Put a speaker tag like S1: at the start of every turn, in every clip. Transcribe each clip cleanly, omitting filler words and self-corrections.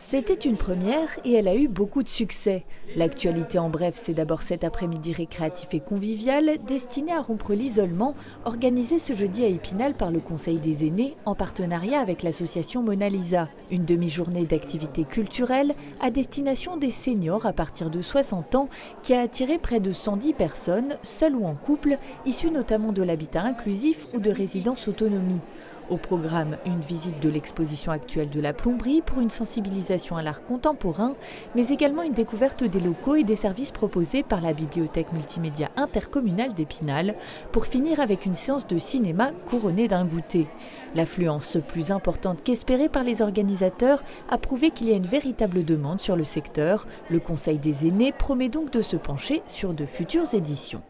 S1: C'était une première et elle a eu beaucoup de succès. L'actualité en bref, c'est d'abord cet après-midi récréatif et convivial destiné à rompre l'isolement, organisé ce jeudi à Épinal par le Conseil des aînés en partenariat avec l'association Mona Lisa. Une demi-journée d'activités culturelles à destination des seniors à partir de 60 ans qui a attiré près de 110 personnes, seules ou en couple, issues notamment de l'habitat inclusif ou de résidences autonomie. Au programme, une visite de l'exposition actuelle de la plomberie pour une sensibilisation à l'art contemporain, mais également une découverte des locaux et des services proposés par la bibliothèque multimédia intercommunale d'Épinal, pour finir avec une séance de cinéma couronnée d'un goûter. L'affluence plus importante qu'espérée par les organisateurs a prouvé qu'il y a une véritable demande sur le secteur. Le Conseil des aînés promet donc de se pencher sur de futures éditions.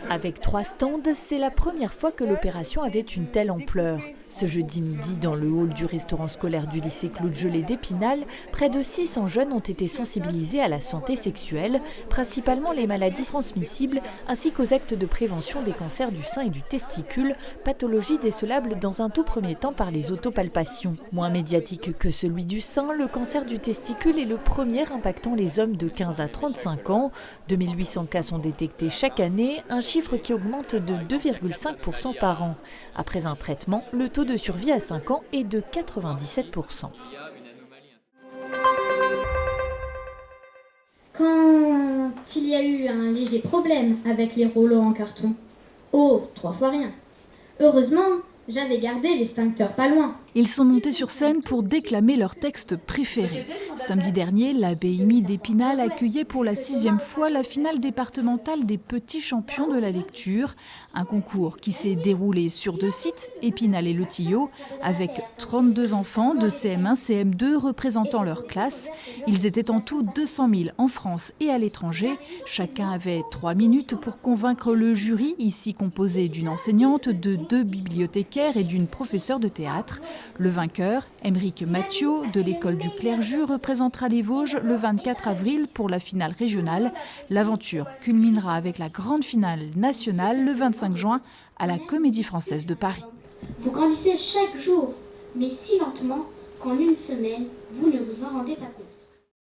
S1: Avec 3 stands, c'est la première fois que l'opération avait une telle ampleur. Ce jeudi midi, dans le hall du restaurant scolaire du lycée Claude Gelée d'Épinal, près de 600 jeunes ont été sensibilisés à la santé sexuelle, principalement les maladies transmissibles, ainsi qu'aux actes de prévention des cancers du sein et du testicule, pathologie décelable dans un tout premier temps par les autopalpations. Moins médiatique que celui du sein, le cancer du testicule est le premier impactant les hommes de 15 à 35 ans. 2800 cas sont détectés chaque année, un chiffre qui augmente de 2,5% par an. Après un traitement, le taux de survie à 5 ans est de 97%.
S2: Quand il y a eu un léger problème avec les rouleaux en carton, 3 fois rien. Heureusement, j'avais gardé l'extincteur pas loin.
S3: Ils sont montés sur scène pour déclamer leur texte préféré. Samedi dernier, la BMI d'Épinal accueillait pour la 6e fois la finale départementale des petits champions de la lecture. Un concours qui s'est déroulé sur 2 sites, Épinal et Le Tillot, avec 32 enfants de CM1, CM2 représentant leur classe. Ils étaient en tout 200 000 en France et à l'étranger. Chacun avait 3 minutes pour convaincre le jury, ici composé d'une enseignante, de 2 bibliothécaires et d'une professeure de théâtre. Le vainqueur, Émeric Mathieu, de l'école du Clerjus, représentera les Vosges le 24 avril pour la finale régionale. L'aventure culminera avec la grande finale nationale le 25 juin à la Comédie Française de Paris.
S2: Vous grandissez chaque jour, mais si lentement qu'en une semaine, vous ne vous en rendez pas compte.